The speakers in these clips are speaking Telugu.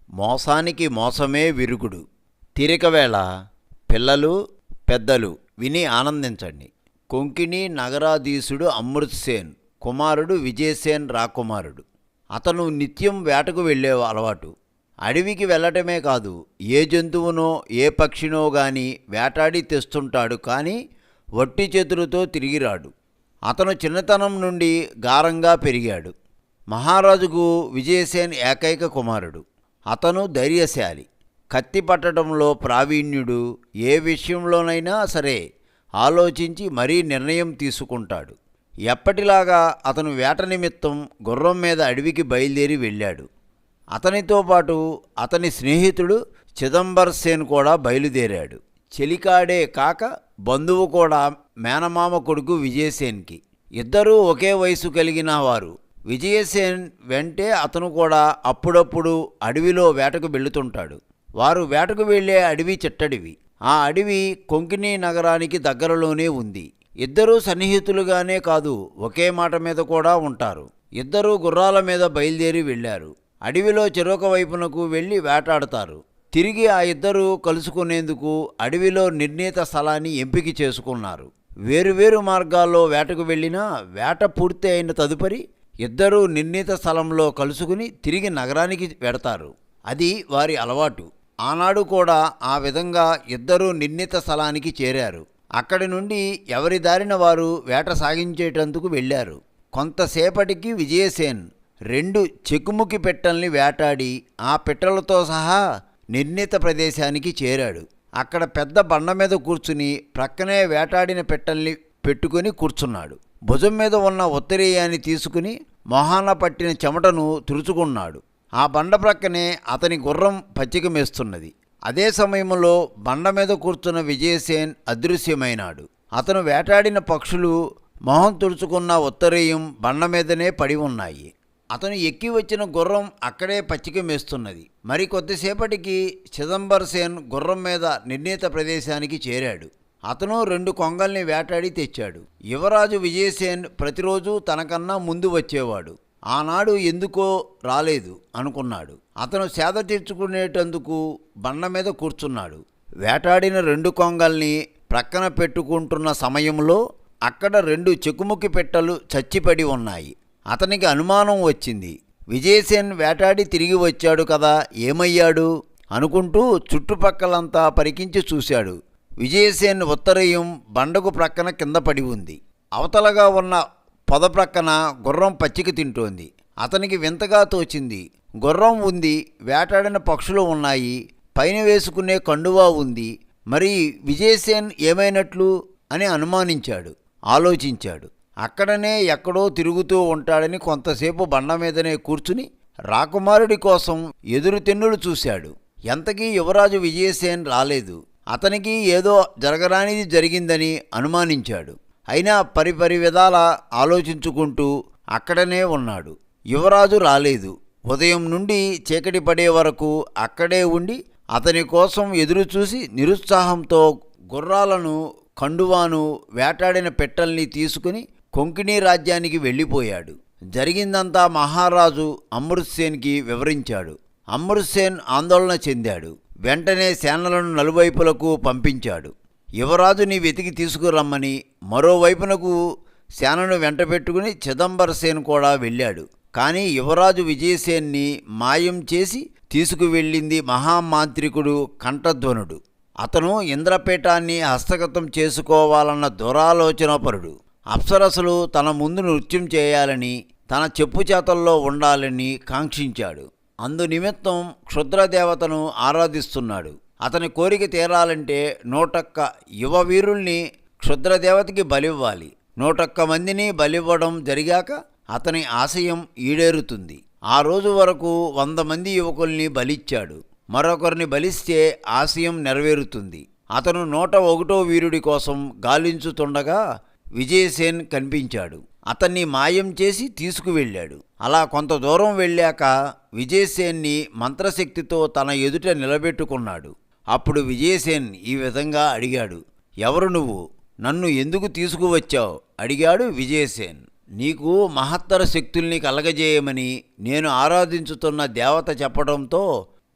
మోసానికి మోసమే విరుగుడు. తీరికవేళ పిల్లలు పెద్దలు విని ఆనందించండి. కొంకిణి నగరాధీశుడు అమృత్ సేన్ కుమారుడు విజయసేన్ రాకుమారుడు. అతను నిత్యం వేటకు వెళ్ళే అలవాటు. అడవికి వెళ్ళటమే కాదు, ఏ జంతువునో ఏ పక్షినో గాని వేటాడి తెస్తుంటాడు. కానీ వట్టి చేతులతో తిరిగిరాడు. అతను చిన్నతనం నుండి గారంగా పెరిగాడు. మహారాజుకు విజయసేన్ ఏకైక కుమారుడు. అతను ధైర్యశాలి, కత్తి పట్టడంలో ప్రావీణ్యుడు. ఏ విషయంలోనైనా సరే ఆలోచించి మరీ నిర్ణయం తీసుకుంటాడు. ఎప్పటిలాగా అతను వేట నిమిత్తం గుర్రం మీద అడవికి బయలుదేరి వెళ్ళాడు. అతనితో పాటు అతని స్నేహితుడు చిదంబర్ సేన్ కూడా బయలుదేరాడు. చెలికాడే కాక బంధువు కూడా మేనమామ కొడుకు విజయసేన్కి. ఇద్దరూ ఒకే వయసు కలిగిన వారు. విజయసేన్ వెంటే అతను కూడా అప్పుడప్పుడు అడవిలో వేటకు వెళుతుంటాడు. వారు వేటకు వెళ్లే అడవి చిట్టడివి. ఆ అడవి కొంకిణి నగరానికి దగ్గరలోనే ఉంది. ఇద్దరూ సన్నిహితులుగానే కాదు, ఒకే మాట మీద కూడా ఉంటారు. ఇద్దరూ గుర్రాల మీద బయలుదేరి వెళ్లారు. అడవిలో చెరొక వైపునకు వెళ్ళి వేటాడతారు. తిరిగి ఆ ఇద్దరూ కలుసుకునేందుకు అడవిలో నిర్ణీత స్థలాన్ని ఎంపిక చేసుకున్నారు. వేరువేరు మార్గాల్లో వేటకు వెళ్ళినా వేట పూర్తి అయిన తదుపరి ఇద్దరూ నిర్ణీత స్థలంలో కలుసుకుని తిరిగి నగరానికి వెడతారు. అది వారి అలవాటు. ఆనాడు కూడా ఆ విధంగా ఇద్దరూ నిర్ణీత స్థలానికి చేరారు. అక్కడి నుండి ఎవరి దారిన వారు వేట సాగించేటందుకు వెళ్ళారు. కొంతసేపటికి విజయసేన్ 2 చెకుముకి పెట్టల్ని వేటాడి ఆ పిట్టలతో సహా నిర్ణీత ప్రదేశానికి చేరాడు. అక్కడ పెద్ద బండ మీద కూర్చుని ప్రక్కనే వేటాడిన పెట్టల్ని పెట్టుకుని కూర్చున్నాడు. భుజం మీద ఉన్న ఉత్తరీయాన్ని తీసుకుని మొహాన పట్టిన చెమటను తుడుచుకున్నాడు. ఆ బండ ప్రక్కనే అతని గుర్రం పచ్చిక మేస్తున్నది. అదే సమయంలో బండ మీద కూర్చున్న విజయసేన్ అదృశ్యమైనాడు. అతను వేటాడిన పక్షులు మొహం తుడుచుకున్న ఉత్తరీయం బండ మీదనే పడి ఉన్నాయి. అతను ఎక్కి వచ్చిన గుర్రం అక్కడే పచ్చిక మేస్తున్నది. మరి కొద్దిసేపటికి చిదంబర్ సేన్ గుర్రం మీద నిర్ణీత ప్రదేశానికి చేరాడు. అతను 2 కొంగల్ని వేటాడి తెచ్చాడు. యువరాజు విజయసేన్ ప్రతిరోజు తనకన్నా ముందు వచ్చేవాడు. ఆనాడు ఎందుకో రాలేదు అనుకున్నాడు. అతను సేద తీర్చుకునేటందుకు బండ మీద కూర్చున్నాడు. వేటాడిన 2 కొంగల్ని ప్రక్కన పెట్టుకుంటున్న సమయంలో అక్కడ 2 చెకుముకి పెట్టలు చచ్చిపడి ఉన్నాయి. అతనికి అనుమానం వచ్చింది. విజయసేన్ వేటాడి తిరిగి వచ్చాడు కదా, ఏమయ్యాడు అనుకుంటూ చుట్టుపక్కలంతా పరికించి చూశాడు. విజయసేన్ ఉత్తరీయం బండకు ప్రక్కన కింద పడి ఉంది. అవతలగా ఉన్న పొద ప్రక్కన గుర్రం పచ్చిక తింటోంది. అతనికి వింతగా తోచింది. గుర్రం ఉంది, వేటాడిన పక్షులు ఉన్నాయి, పైన వేసుకునే కండువా ఉంది. మరి విజయసేన్ ఏమైనట్లు అని అనుమానించాడు, ఆలోచించాడు. అక్కడనే ఎక్కడో తిరుగుతూ ఉంటాడని కొంతసేపు బండ మీదనే కూర్చుని రాకుమారుడి కోసం ఎదురు తెన్నులు చూశాడు. ఎంతకీ యువరాజు విజయసేన్ రాలేదు. అతనికి ఏదో జరగరానిది జరిగిందని అనుమానించాడు. అయినా పరిపరి విధాల ఆలోచించుకుంటూ అక్కడనే ఉన్నాడు. యువరాజు రాలేదు. ఉదయం నుండి చీకటి పడే వరకు అక్కడే ఉండి అతని కోసం ఎదురుచూసి నిరుత్సాహంతో గుర్రాలను, కండువాను, వేటాడిన పెట్టల్ని తీసుకుని కొంకిణి రాజ్యానికి వెళ్ళిపోయాడు. జరిగిందంతా మహారాజు అమృత్ సేన్కి వివరించాడు. అమృత్ సేన్ ఆందోళన చెందాడు. వెంటనే సేనలను నలువైపులకు పంపించాడు. యువరాజుని వెతికి తీసుకురమ్మని. మరోవైపునకు సేనను వెంట పెట్టుకుని చిదంబర్ సేన్ కూడా వెళ్ళాడు. కానీ యువరాజు విజయసేన్ని మాయం చేసి తీసుకువెళ్ళింది మహామాంత్రికుడు కంఠధ్వనుడు. అతను ఇంద్రపీఠాన్ని హస్తగతం చేసుకోవాలన్న దురాలోచనపరుడు. అప్సరసలు తన ముందు నృత్యం చేయాలని, తన చెప్పు చేతల్లో ఉండాలని కాంక్షించాడు. అందునిమిత్తం క్షుద్రదేవతను ఆరాధిస్తున్నాడు. అతని కోరిక తీరాలంటే 101 యువవీరుల్ని క్షుద్రదేవతకి బలివ్వాలి. 101 మందిని బలివ్వడం జరిగాక అతని ఆశయం ఈడేరుతుంది. ఆ రోజు వరకు 100 మంది యువకుల్ని బలిచ్చాడు. మరొకరిని బలిస్తే ఆశయం నెరవేరుతుంది. అతను 101వ వీరుడి కోసం గాలించుతుండగా విజయసేన్ కనిపించాడు. అతన్ని మాయం చేసి తీసుకువెళ్ళాడు. అలా కొంత దూరం వెళ్ళాక విజయసేన్ని మంత్రశక్తితో తన ఎదుట నిలబెట్టుకున్నాడు. అప్పుడు విజయసేన్ ఈ విధంగా అడిగాడు, ఎవరు నువ్వు? నన్ను ఎందుకు తీసుకువచ్చావు? అడిగాడు విజయసేన్. నీకు మహత్తర శక్తుల్ని కలగజేయమని నేను ఆరాధించుతున్న దేవత చెప్పడంతో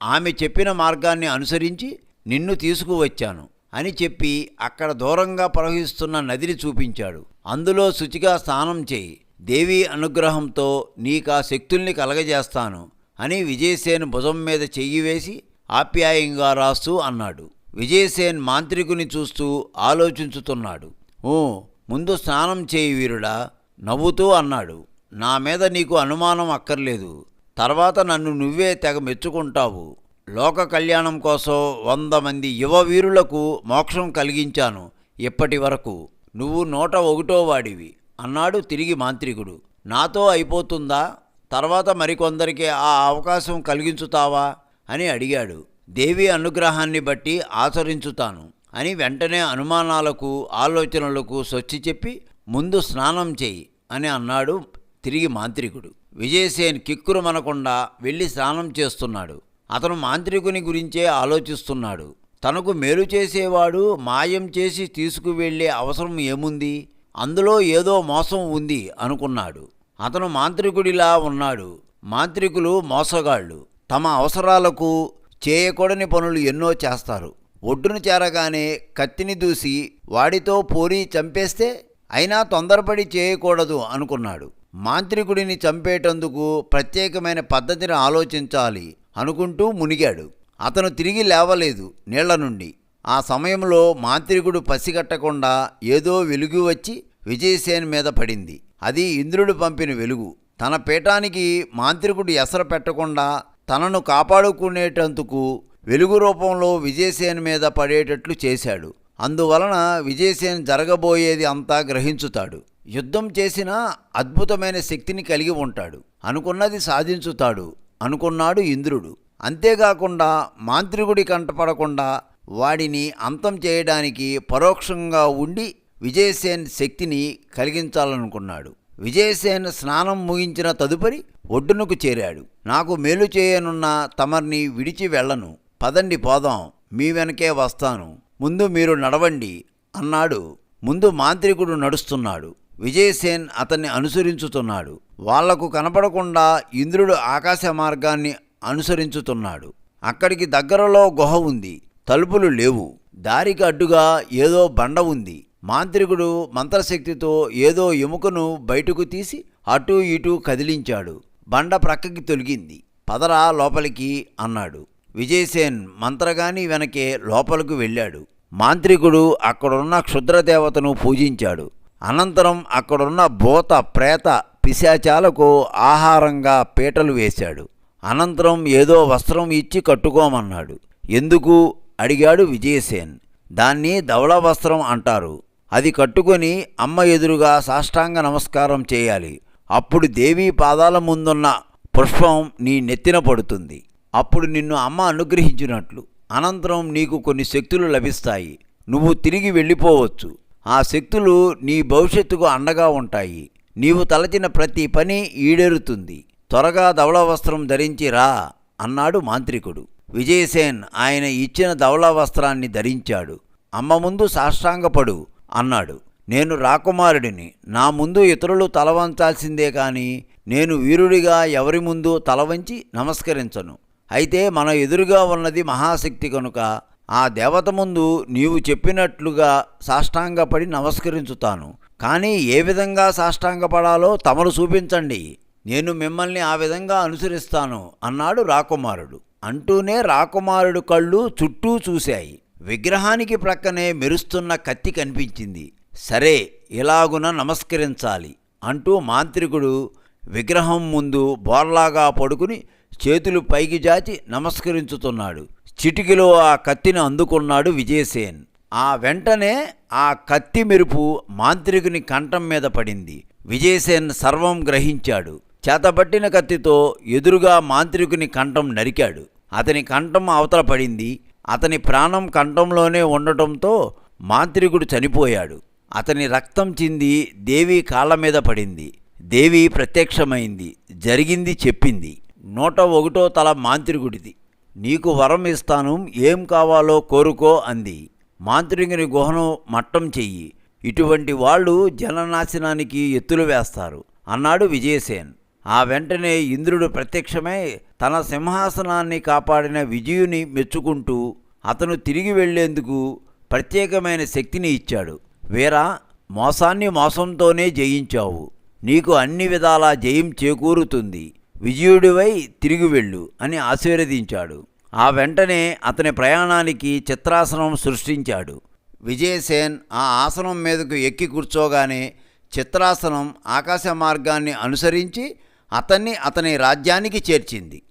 ఆమె చెప్పిన మార్గాన్ని అనుసరించి నిన్ను తీసుకువచ్చాను అని చెప్పి అక్కడ దూరంగా ప్రవహిస్తున్న నదిని చూపించాడు. అందులో శుచిగా స్నానం చేయి, దేవి అనుగ్రహంతో నీకా శక్తుల్ని కలగజేస్తాను అని విజయసేన్ భుజం మీద చెయ్యి వేసి ఆప్యాయంగా రాస్తూ అన్నాడు. విజయసేన్ మాంత్రికుని చూస్తూ ఆలోచించుతున్నాడు. ఓ, ముందు స్నానం చేయి వీరుడా, నవ్వుతూ అన్నాడు. నా మీద నీకు అనుమానం అక్కర్లేదు. తర్వాత నన్ను నువ్వే తెగ మెచ్చుకుంటావు. లోక కళ్యాణం కోసం 100 మంది యువ వీరులకు మోక్షం కలిగించాను ఇప్పటి వరకు. నువ్వు 101వ వాడివి అన్నాడు తిరిగి మాంత్రికుడు. నాతో అయిపోతుందా? తర్వాత మరికొందరికి ఆ అవకాశం కలిగించుతావా అని అడిగాడు. దేవి అనుగ్రహాన్ని బట్టి ఆచరించుతాను అని వెంటనే అనుమానాలకు ఆలోచనలకు సొచ్చి చెప్పి ముందు స్నానం చేయి అని అన్నాడు తిరిగి మాంత్రికుడు. విజయసేన్ కిక్కురుమనకుండా వెళ్ళి స్నానం చేస్తున్నాడు. అతను మాంత్రికుని గురించే ఆలోచిస్తున్నాడు. తనకు మేలు చేసేవాడు మాయం చేసి తీసుకువెళ్ళే అవసరం ఏముంది? అందులో ఏదో మోసం ఉంది అనుకున్నాడు. అతను మాంత్రికుడిలా ఉన్నాడు. మాంత్రికులు మోసగాళ్ళు. తమ అవసరాలకు చేయకూడని పనులు ఎన్నో చేస్తారు. ఒడ్డును చేరగానే కత్తిని దూసి వాడితో పోరి చంపేస్తే అయినా తొందరపడి చేయకూడదు అనుకున్నాడు. మాంత్రికుడిని చంపేటందుకు ప్రత్యేకమైన పద్ధతిని ఆలోచించాలి అనుకుంటూ మునిగాడు. అతను తిరిగి లేవలేదు నీళ్ల నుండి. ఆ సమయంలో మాంత్రికుడు పసిగట్టకుండా ఏదో వెలుగు వచ్చి విజయసేన్ మీద పడింది. అది ఇంద్రుడు పంపిన వెలుగు. తన పీఠానికి మాంత్రికుడు ఎసరు పెట్టకుండా తనను కాపాడుకునేటందుకు వెలుగు రూపంలో విజయసేన్ మీద పడేటట్లు చేశాడు. అందువలన విజయసేన్ జరగబోయేది అంతా గ్రహించుతాడు. యుద్ధం చేసినా అద్భుతమైన శక్తిని కలిగి ఉంటాడు. అనుకున్నది సాధించుతాడు అనుకున్నాడు ఇంద్రుడు. అంతేకాకుండా మాంత్రికుడి కంటపడకుండా వాడిని అంతం చేయడానికి పరోక్షంగా ఉండి విజయసేన్ శక్తిని కలిగించాలనుకున్నాడు. విజయసేన్ స్నానం ముగించిన తదుపరి ఒడ్డునకు చేరాడు. నాకు మేలు చేయనున్న తమర్ని విడిచి వెళ్ళను. పదండి పోదాం, మీ వెనకే వస్తాను. ముందు మీరు నడవండి అన్నాడు. ముందు మాంత్రికుడు నడుస్తున్నాడు. విజయసేన్ అతన్ని అనుసరించుతున్నాడు. వాళ్లకు కనపడకుండా ఇంద్రుడు ఆకాశ మార్గాన్ని అనుసరించుతున్నాడు. అక్కడికి దగ్గరలో గుహ ఉంది. తలుపులు లేవు. దారికి అడ్డుగా ఏదో బండ ఉంది. మాంత్రికుడు మంత్రశక్తితో ఏదో ఎముకను బయటకు తీసి అటూ ఇటూ కదిలించాడు. బండ ప్రక్కకి తొలగింది. పదరా లోపలికి అన్నాడు. విజయసేన్ మంత్రగాని వెనకే లోపలకు వెళ్ళాడు. మాంత్రికుడు అక్కడున్న క్షుద్రదేవతను పూజించాడు. అనంతరం అక్కడున్న భూత ప్రేత పిశాచాలకు ఆహారంగా పీటలు వేశాడు. అనంతరం ఏదో వస్త్రం ఇచ్చి కట్టుకోమన్నాడు. ఎందుకు అడిగాడు విజయసేన్. దాన్ని ధవళ వస్త్రం అంటారు. అది కట్టుకొని అమ్మ ఎదురుగా సాష్టాంగ నమస్కారం చేయాలి. అప్పుడు దేవీ పాదాల ముందున్న పుష్పం నీ నెత్తిన పడుతుంది. అప్పుడు నిన్ను అమ్మ అనుగ్రహించినట్లు. అనంతరం నీకు కొన్ని శక్తులు లభిస్తాయి. నువ్వు తిరిగి వెళ్ళిపోవచ్చు. ఆ శక్తులు నీ భవిష్యత్తుకు అండగా ఉంటాయి. నీవు తలచిన ప్రతి పని ఈడేరుతుంది. త్వరగా ధవళ వస్త్రం ధరించి రా అన్నాడు మాంత్రికుడు. విజయసేన్ ఆయన ఇచ్చిన ధవళ వస్త్రాన్ని ధరించాడు. అమ్మ ముందు సాష్టాంగపడు అన్నాడు. నేను రాకుమారుడిని. నా ముందు ఇతరులు తలవంచాల్సిందే కానీ నేను వీరుడిగా ఎవరి ముందు తలవంచి నమస్కరించను. అయితే మన ఎదురుగా ఉన్నది మహాశక్తి కనుక ఆ దేవత ముందు నీవు చెప్పినట్లుగా సాష్టాంగపడి నమస్కరించుతాను. కానీ ఏ విధంగా సాష్టాంగపడాలో తమరు చూపించండి. నేను మిమ్మల్ని ఆ విధంగా అనుసరిస్తాను అన్నాడు రాకుమారుడు. అంటూనే రాకుమారుడు కళ్ళు చుట్టూ చూశాయి. విగ్రహానికి ప్రక్కనే మెరుస్తున్న కత్తి కనిపించింది. సరే, ఇలాగున నమస్కరించాలి అంటూ మాంత్రికుడు విగ్రహం ముందు బోర్లాగా పడుకుని చేతులు పైకి జాచి నమస్కరించుతున్నాడు. చిటికిలో ఆ కత్తిని అందుకున్నాడు విజయసేన్. ఆ వెంటనే ఆ కత్తి మెరుపు మాంత్రికుని కంఠం మీద పడింది. విజయసేన్ సర్వం గ్రహించాడు. చేతబట్టిన కత్తితో ఎదురుగా మాంత్రికుని కంఠం నరికాడు. అతని కంఠం అవతల పడింది. అతని ప్రాణం కంఠంలోనే ఉండటంతో మాంత్రికుడు చనిపోయాడు. అతని రక్తం చింది దేవి కాళ్ళ మీద పడింది. దేవి ప్రత్యక్షమైంది. జరిగింది చెప్పింది. 101వ తల మాంత్రికుడిది. నీకు వరం ఇస్తాను, ఏం కావాలో కోరుకో అంది. మాంత్రికుని గుహను మట్టం చెయ్యి. ఇటువంటి వాళ్ళు జననాశనానికి ఎత్తులు వేస్తారు అన్నాడు విజయసేన్. ఆ వెంటనే ఇంద్రుడు ప్రత్యక్షమై తన సింహాసనాన్ని కాపాడిన విజయుని మెచ్చుకుంటూ అతను తిరిగి వెళ్లేందుకు ప్రత్యేకమైన శక్తిని ఇచ్చాడు. వీరా, మోసాన్ని మోసంతోనే జయించావు. నీకు అన్ని విధాలా జయం చేకూరుతుంది. విజయుడివై తిరిగి వెళ్ళు అని ఆశీర్వదించాడు. ఆ వెంటనే అతని ప్రయాణానికి చిత్రాసనం సృష్టించాడు. విజయసేన్ ఆ ఆసనం మీదకు ఎక్కి కూర్చోగానే చిత్రాసనం ఆకాశ మార్గాన్ని అనుసరించి అతన్ని అతని రాజ్యానికి చేర్చింది.